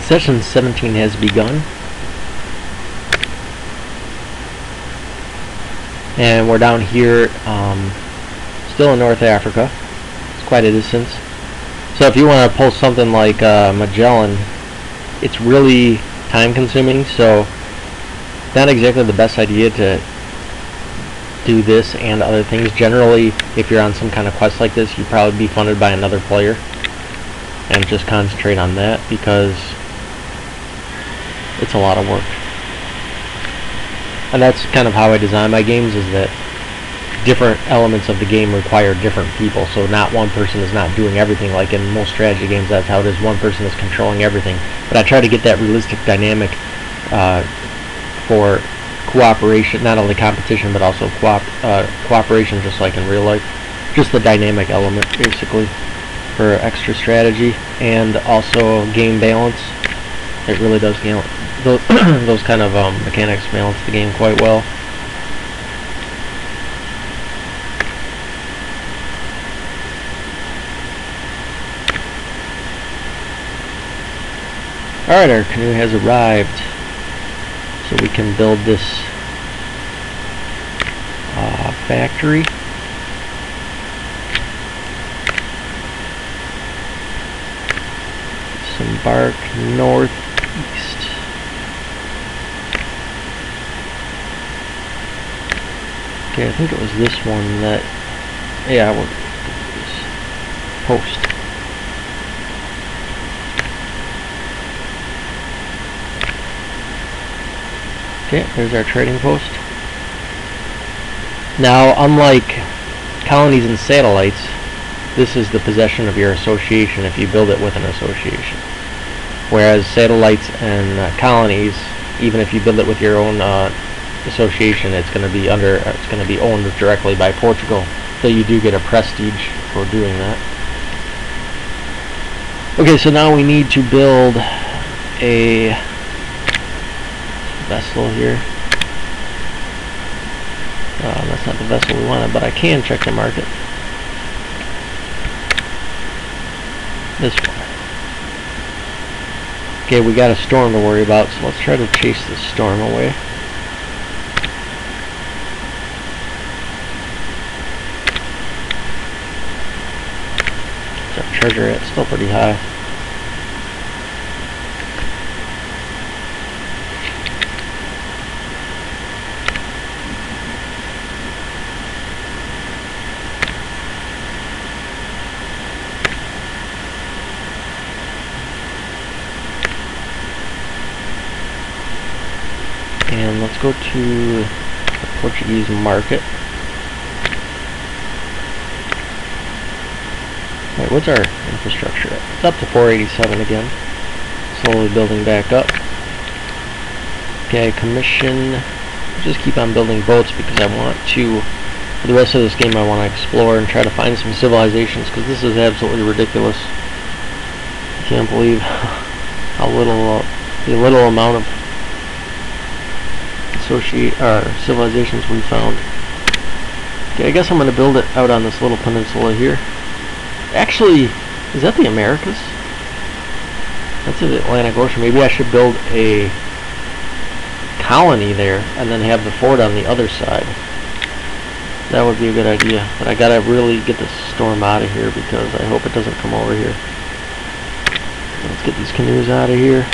Session 17 has begun. And we're down here, still in North Africa. It's quite a distance. So if you want to pull something like Magellan, it's really time consuming, so not exactly the best idea to do this and other things. Generally, if you're on some kind of quest like this, you'd probably be funded by another player and just concentrate on that, because it's a lot of work. And that's kind of how I design my games, is that different elements of the game require different people, so not one person is not doing everything. Like in most strategy games, that's how it is. One person is controlling everything. But I try to get that realistic dynamic for cooperation, not only competition, but also cooperation, just like in real life. Just the dynamic element, basically, for extra strategy, and also game balance. It really does those kind of mechanics balance the game quite well. Alright, our canoe has arrived, so we can build this factory. Let's embark northeast. Okay, I think it was this one that, yeah, we'll post. Okay, there's our trading post. Now, unlike colonies and satellites, this is the possession of your association if you build it with an association. Whereas satellites and colonies, even if you build it with your own association, it's going to be owned directly by Portugal. So you do get a prestige for doing that. Okay, so now we need to build a vessel here. That's not the vessel we wanted, but I can check the market. This one. Okay, we got a storm to worry about, so let's try to chase this storm away. What's our treasure at? Still pretty high. And let's go to the Portuguese market. Alright, what's our infrastructure at? It's up to 487 again. Slowly building back up. Okay, commission. Just keep on building boats because I want to, for the rest of this game, I want to explore and try to find some civilizations, because this is absolutely ridiculous. I can't believe how little, the little amount of civilizations we found. Okay, I guess I'm going to build it out on this little peninsula here. Actually, is that the Americas? That's the Atlantic Ocean. Maybe I should build a colony there and then have the fort on the other side. That would be a good idea. But I gotta really get this storm out of here, because I hope it doesn't come over here. Let's get these canoes out of here.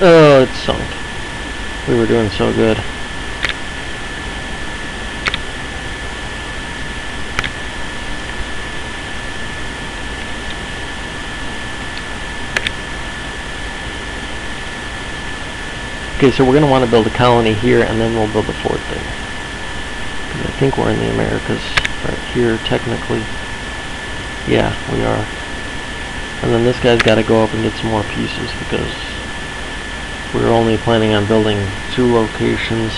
Oh, it sunk. We were doing so good. Okay, so we're going to want to build a colony here, and then we'll build a fort there. 'Cause I think we're in the Americas right here, technically. Yeah, we are. And then this guy's got to go up and get some more pieces, because we're only planning on building 2 locations.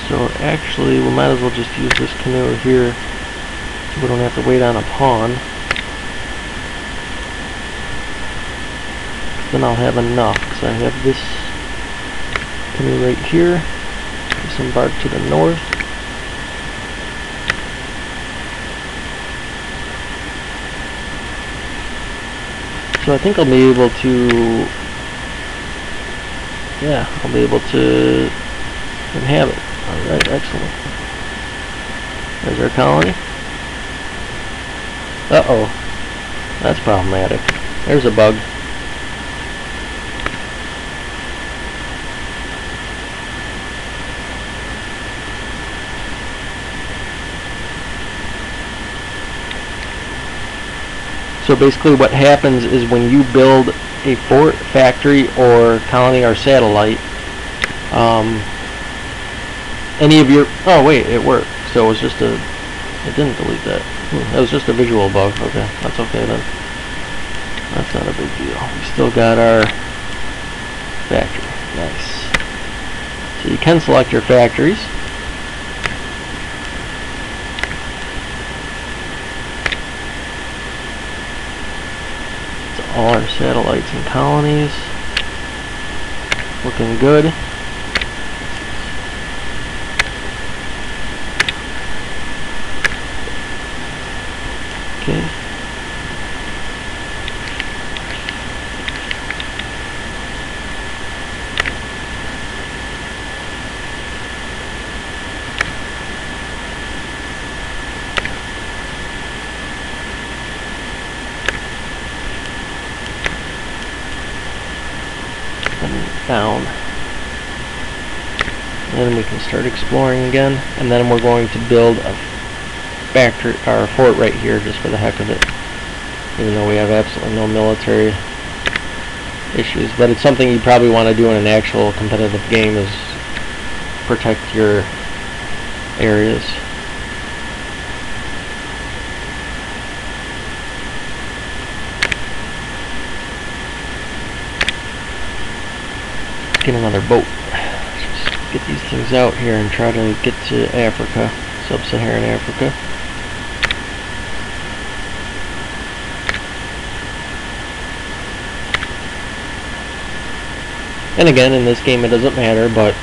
So actually, we might as well just use this canoe here, so we don't have to wait on a pawn. Then I'll have enough, because I have this canoe right here. Disembark to the north. So I think I'll be able to, yeah, I'll be able to inhabit. Alright, excellent. There's our colony. Uh-oh. That's problematic. There's a bug. So basically what happens is when you build a fort, factory, or colony or satellite, any of your, oh wait, it worked. So it was just a, it didn't delete that. It was just a visual bug. Okay, that's okay then. That's not a big deal. We still got our factory. Nice. So you can select your factories. It's all our satellites and colonies. Looking good. Okay. And down. And then we can start exploring again, and then we're going to build a factory or a fort right here just for the heck of it, even though we have absolutely no military issues. But it's something you probably want to do in an actual competitive game, is protect your areas. Get another boat. Just get these things out here and try to get to Africa, Sub-Saharan Africa. And again, in this game it doesn't matter, but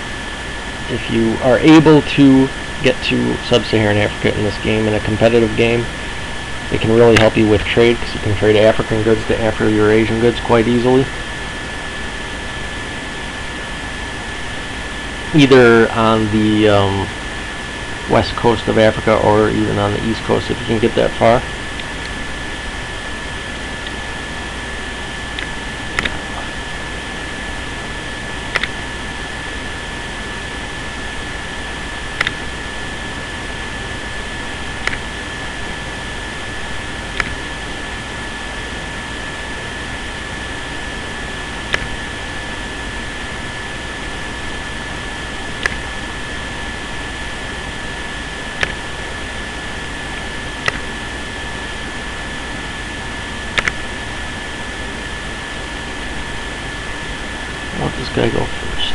if you are able to get to Sub-Saharan Africa in this game, in a competitive game, it can really help you with trade, because you can trade African goods to Afro-Eurasian goods quite easily. Either on the west coast of Africa or even on the east coast, if you can get that far. I'll let this guy go first.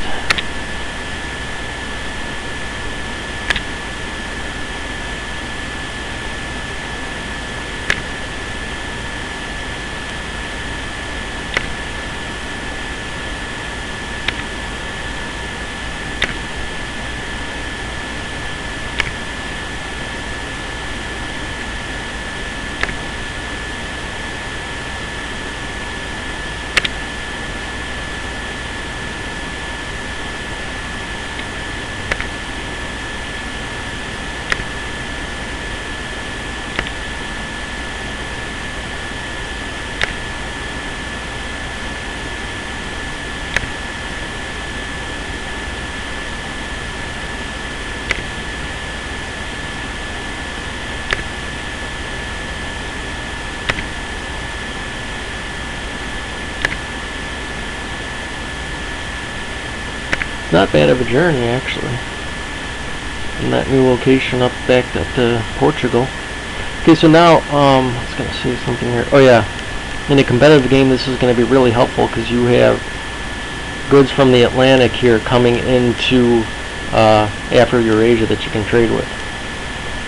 It's not bad of a journey, actually. In that new location up back at Portugal. Okay, so now, I was going to say something here. Oh yeah, in a competitive game this is going to be really helpful because you have goods from the Atlantic here coming into Afro Eurasia that you can trade with.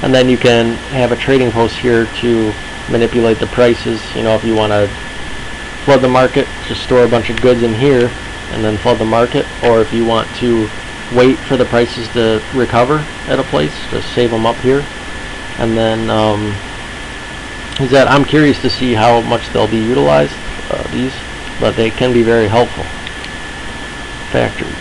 And then you can have a trading post here to manipulate the prices. You know, if you want to flood the market, just store a bunch of goods in here and then flood the market. Or if you want to wait for the prices to recover at a place, just save them up here. And then I'm curious to see how much they'll be utilized, these, but they can be very helpful. Factories.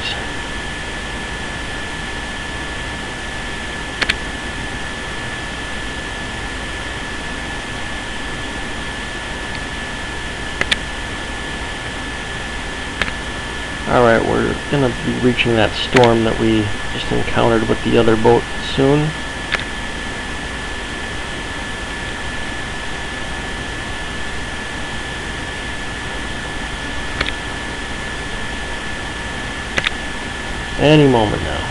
Alright, we're going to be reaching that storm that we just encountered with the other boat soon. Any moment now.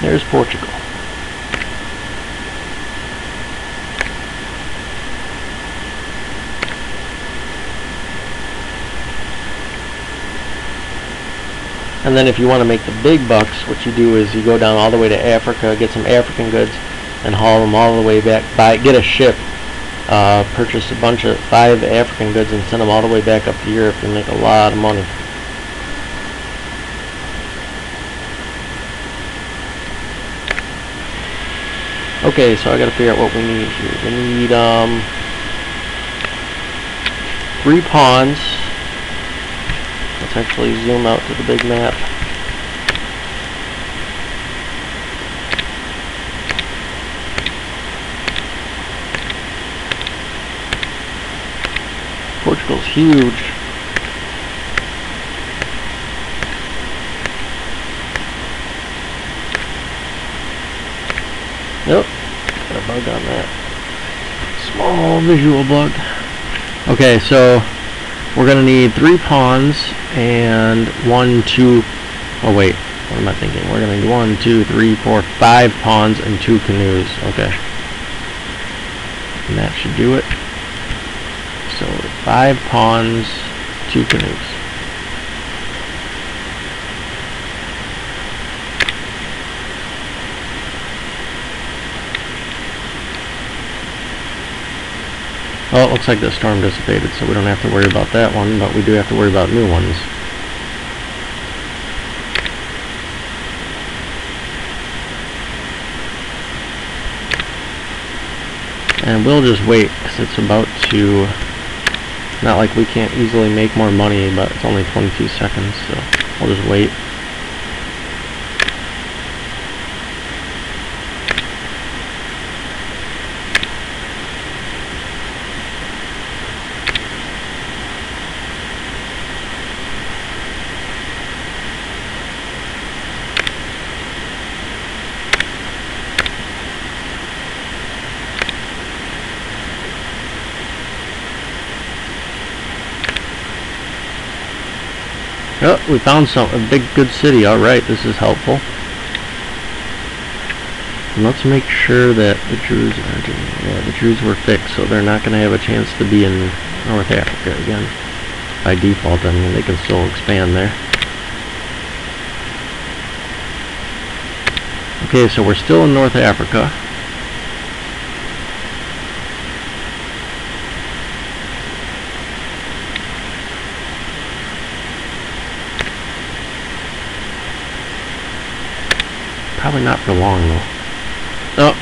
There's Portugal. And then if you want to make the big bucks, what you do is you go down all the way to Africa, get some African goods, and haul them all the way back. Get a ship, purchase a bunch of 5 African goods, and send them all the way back up to Europe and make a lot of money. Okay, so I got to figure out what we need here. We need 3 pawns. Let's actually zoom out to the big map. Portugal's huge. Nope, got a bug on that. Small visual bug. Okay, so we're gonna need 3 pawns and 1, 2. Oh wait, what am I thinking? We're gonna need 1, 2, 3, 4, 5 pawns and 2 canoes. Okay, and that should do it. So 5 pawns, 2 canoes. Well, it looks like the storm dissipated, so we don't have to worry about that one, but we do have to worry about new ones. And we'll just wait, because it's about to... Not like we can't easily make more money, but it's only 22 seconds, so we'll just wait. Oh, we found a big good city. Alright, this is helpful. And let's make sure that the Druze the Druze were fixed, so they're not going to have a chance to be in North Africa again. By default, I mean, they can still expand there. Okay, so we're still in North Africa. Probably not for long though. Oh,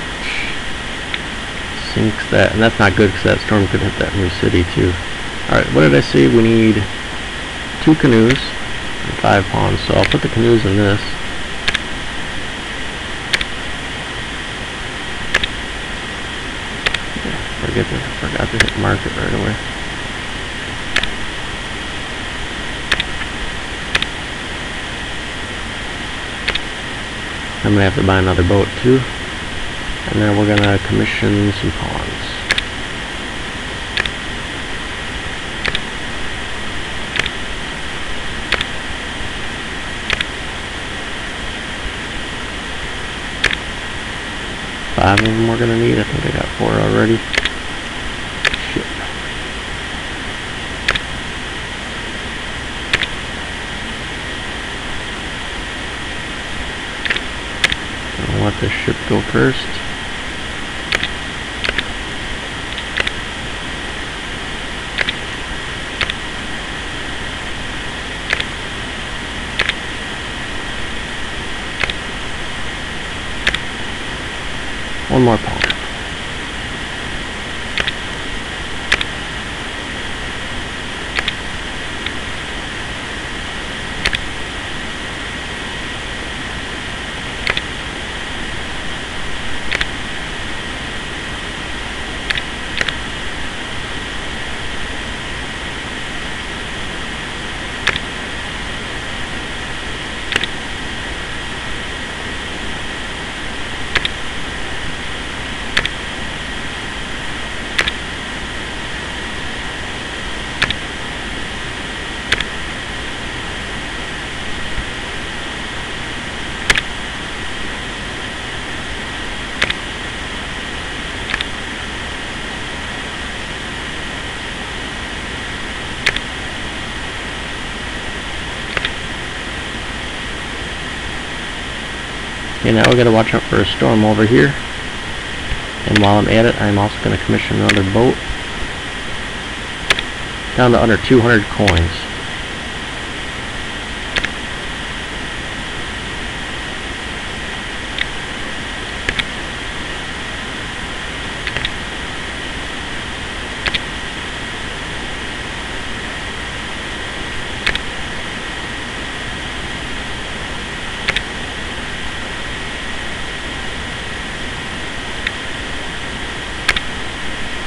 sinks that, and that's not good because that storm could hit that new city too. Alright, what did I say? We need 2 canoes and 5 pawns, so I'll put the canoes in this. forgot to hit market right away. I'm gonna have to buy another boat too, and then we're gonna commission some pawns. Five of them we're gonna need. I think I got 4 already. Shit. I'll let this ship go first. One more pawn. Okay, now we gotta watch out for a storm over here. And while I'm at it, I'm also gonna commission another boat. Down to under 200 coins.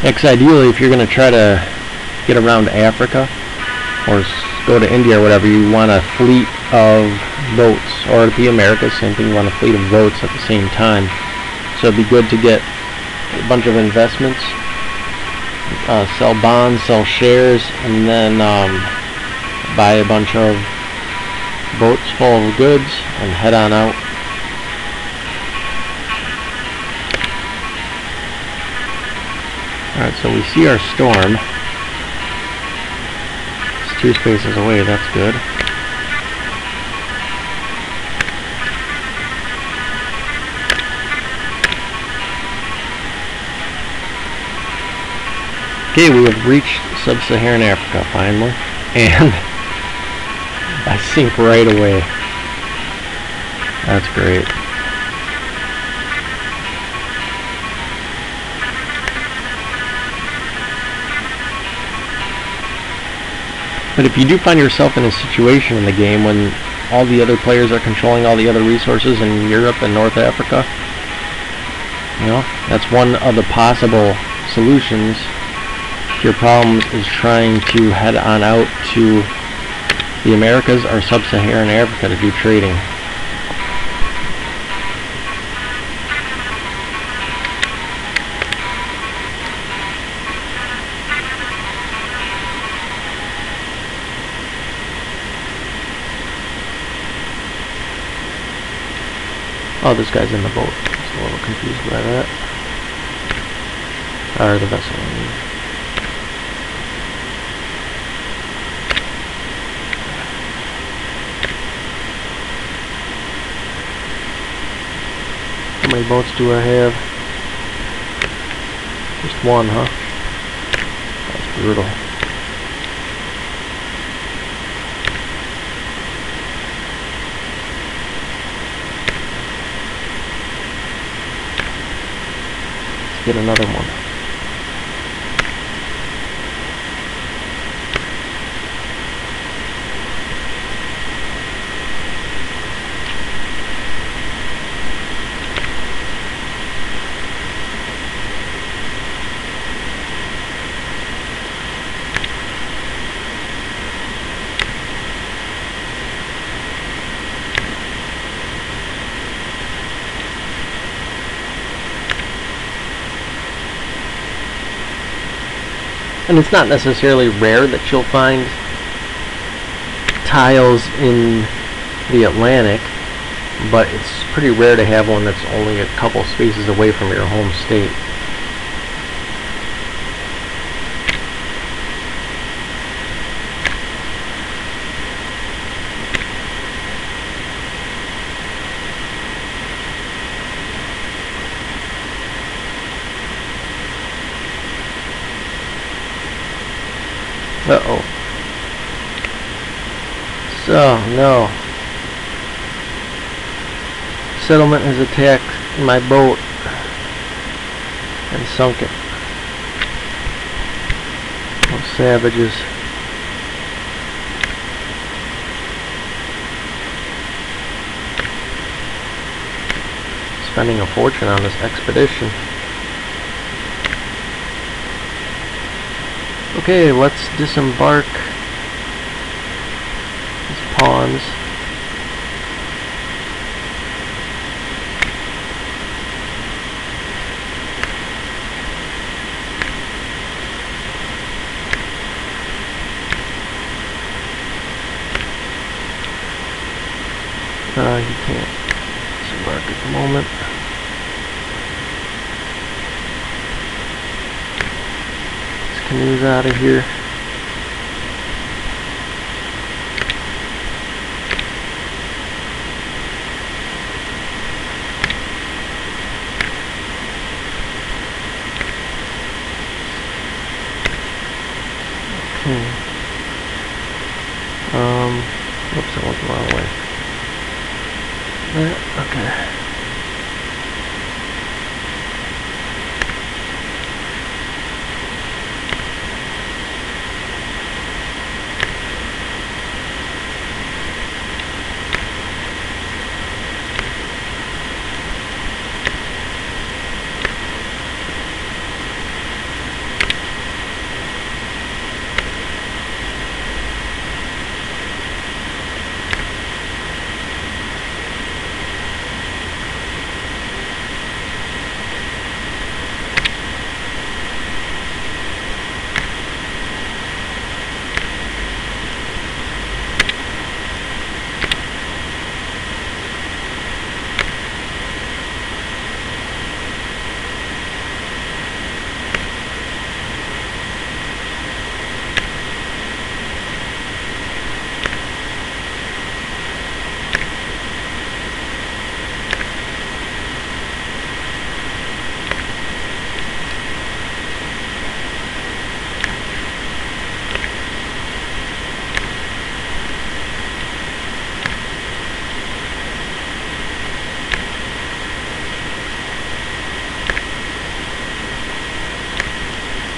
Because ideally, if you're going to try to get around Africa or go to India or whatever, you want a fleet of boats, or the Americas, same thing, you want a fleet of boats at the same time. So it'd be good to get a bunch of investments, sell bonds, sell shares, and then buy a bunch of boats full of goods and head on out. Alright, so we see our storm. It's 2 spaces away, that's good. Okay, we have reached Sub-Saharan Africa finally, and I sink right away. That's great. But if you do find yourself in a situation in the game when all the other players are controlling all the other resources in Europe and North Africa, you know, that's one of the possible solutions to your problems, is trying to head on out to the Americas or Sub-Saharan Africa to do trading. Oh, this guy's in the boat. I was a little confused by that. Or the vessel, I mean. How many boats do I have? Just one, huh? That's brutal. Get another one. And it's not necessarily rare that you'll find tiles in the Atlantic, but it's pretty rare to have one that's only a couple spaces away from your home state. Uh-oh. So, no. Settlement has attacked my boat and sunk it. Those savages. Spending a fortune on this expedition. Okay, let's disembark these pawns. You can't disembark at the moment. This canoe's out of here. Okay. Whoops, I went the wrong way. Okay.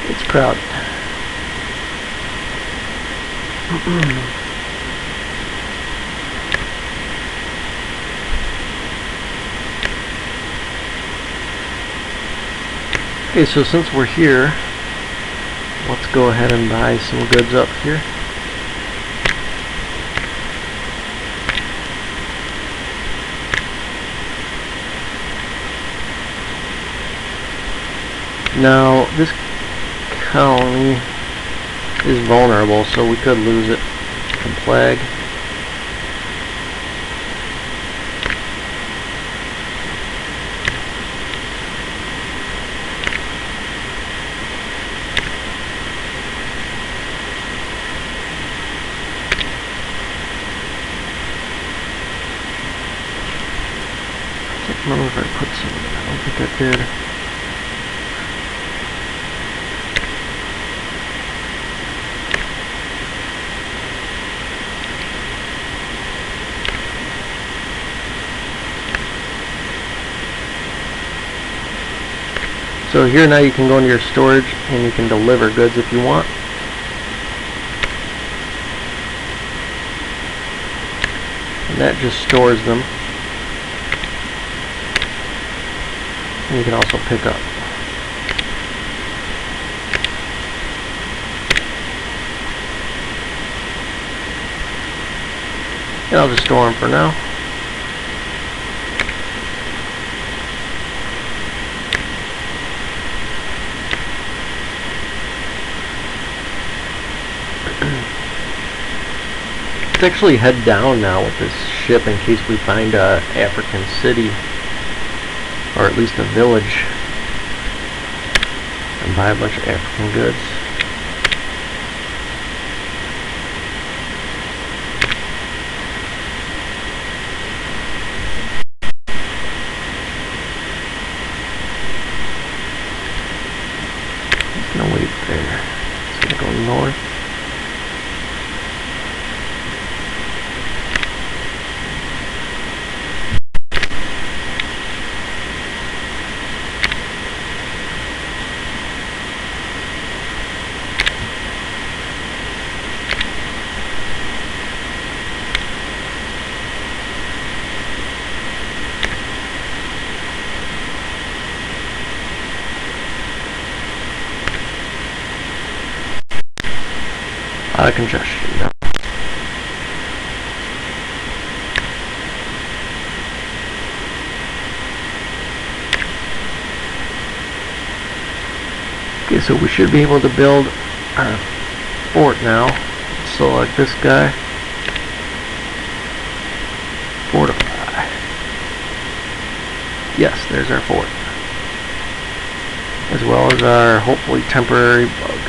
It's crowded. Okay, so since we're here, let's go ahead and buy some goods up here. Now, this colony is vulnerable, so we could lose it from plague. I can't remember if I put some. I don't think I did. So here now you can go into your storage and you can deliver goods if you want. And that just stores them. And you can also pick up. And I'll just store them for now. Let's actually head down now with this ship in case we find a African city, or at least a village, and buy a bunch of African goods. It's gonna wait there. It's gonna go north. A lot of congestion now. Okay, so we should be able to build our fort now. Select this guy. Fortify. Yes, there's our fort. As well as our hopefully temporary bug.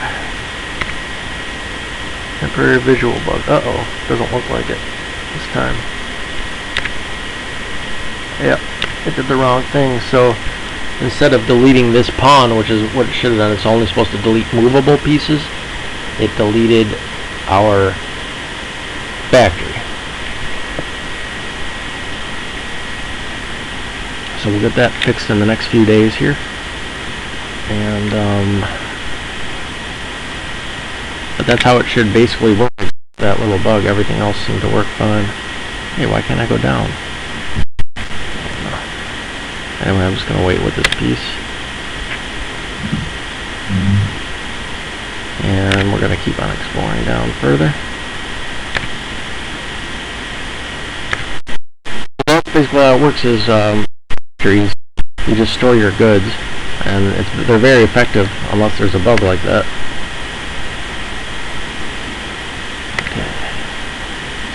Temporary visual bug. Uh-oh. Doesn't look like it this time. Yep. It did the wrong thing. So instead of deleting this pawn, which is what it should have done, it's only supposed to delete movable pieces, it deleted our factory. So we'll get that fixed in the next few days here. And but that's how it should basically work. That little bug, everything else seemed to work fine. Hey, why can't I go down? Anyway, I'm just going to wait with this piece. And we're going to keep on exploring down further. Well, basically how it works is you just store your goods, and they're very effective unless there's a bug like that.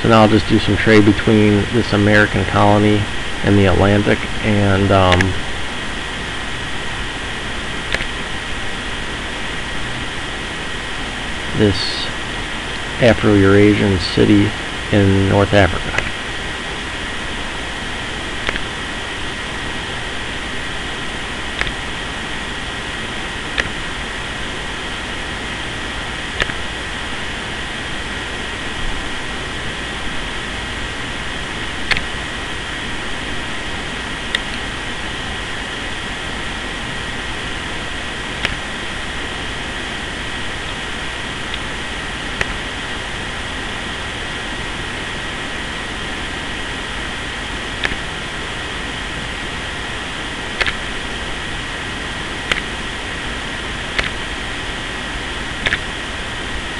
So now I'll just do some trade between this American colony and the Atlantic, and this Afro-Eurasian city in North Africa.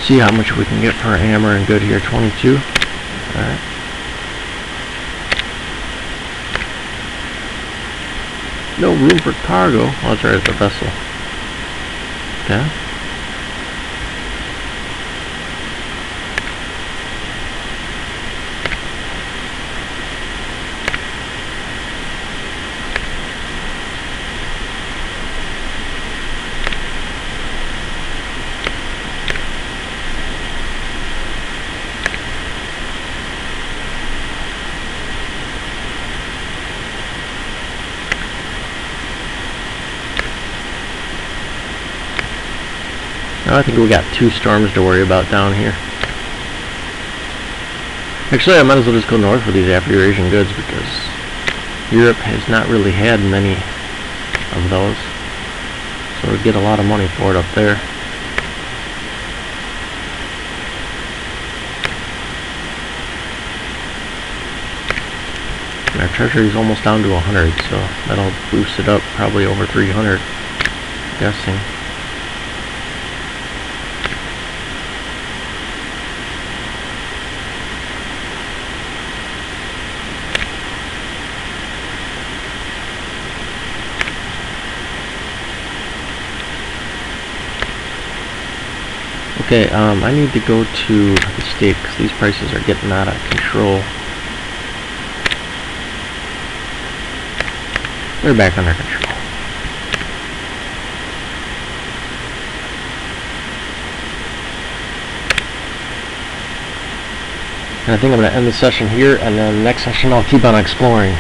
See how much we can get per hammer and good here. 22. Alright. No room for cargo. Oh, that's right, it's a vessel. Okay. Now I think we got 2 storms to worry about down here. Actually, I might as well just go north for these Afro-Eurasian goods because Europe has not really had many of those. So we'll get a lot of money for it up there. And our treasury is almost down to 100, so that'll boost it up probably over 300, I'm guessing. Okay, I need to go to the state because these prices are getting out of control. They're back under control. And I think I'm going to end the session here, and then next session I'll keep on exploring.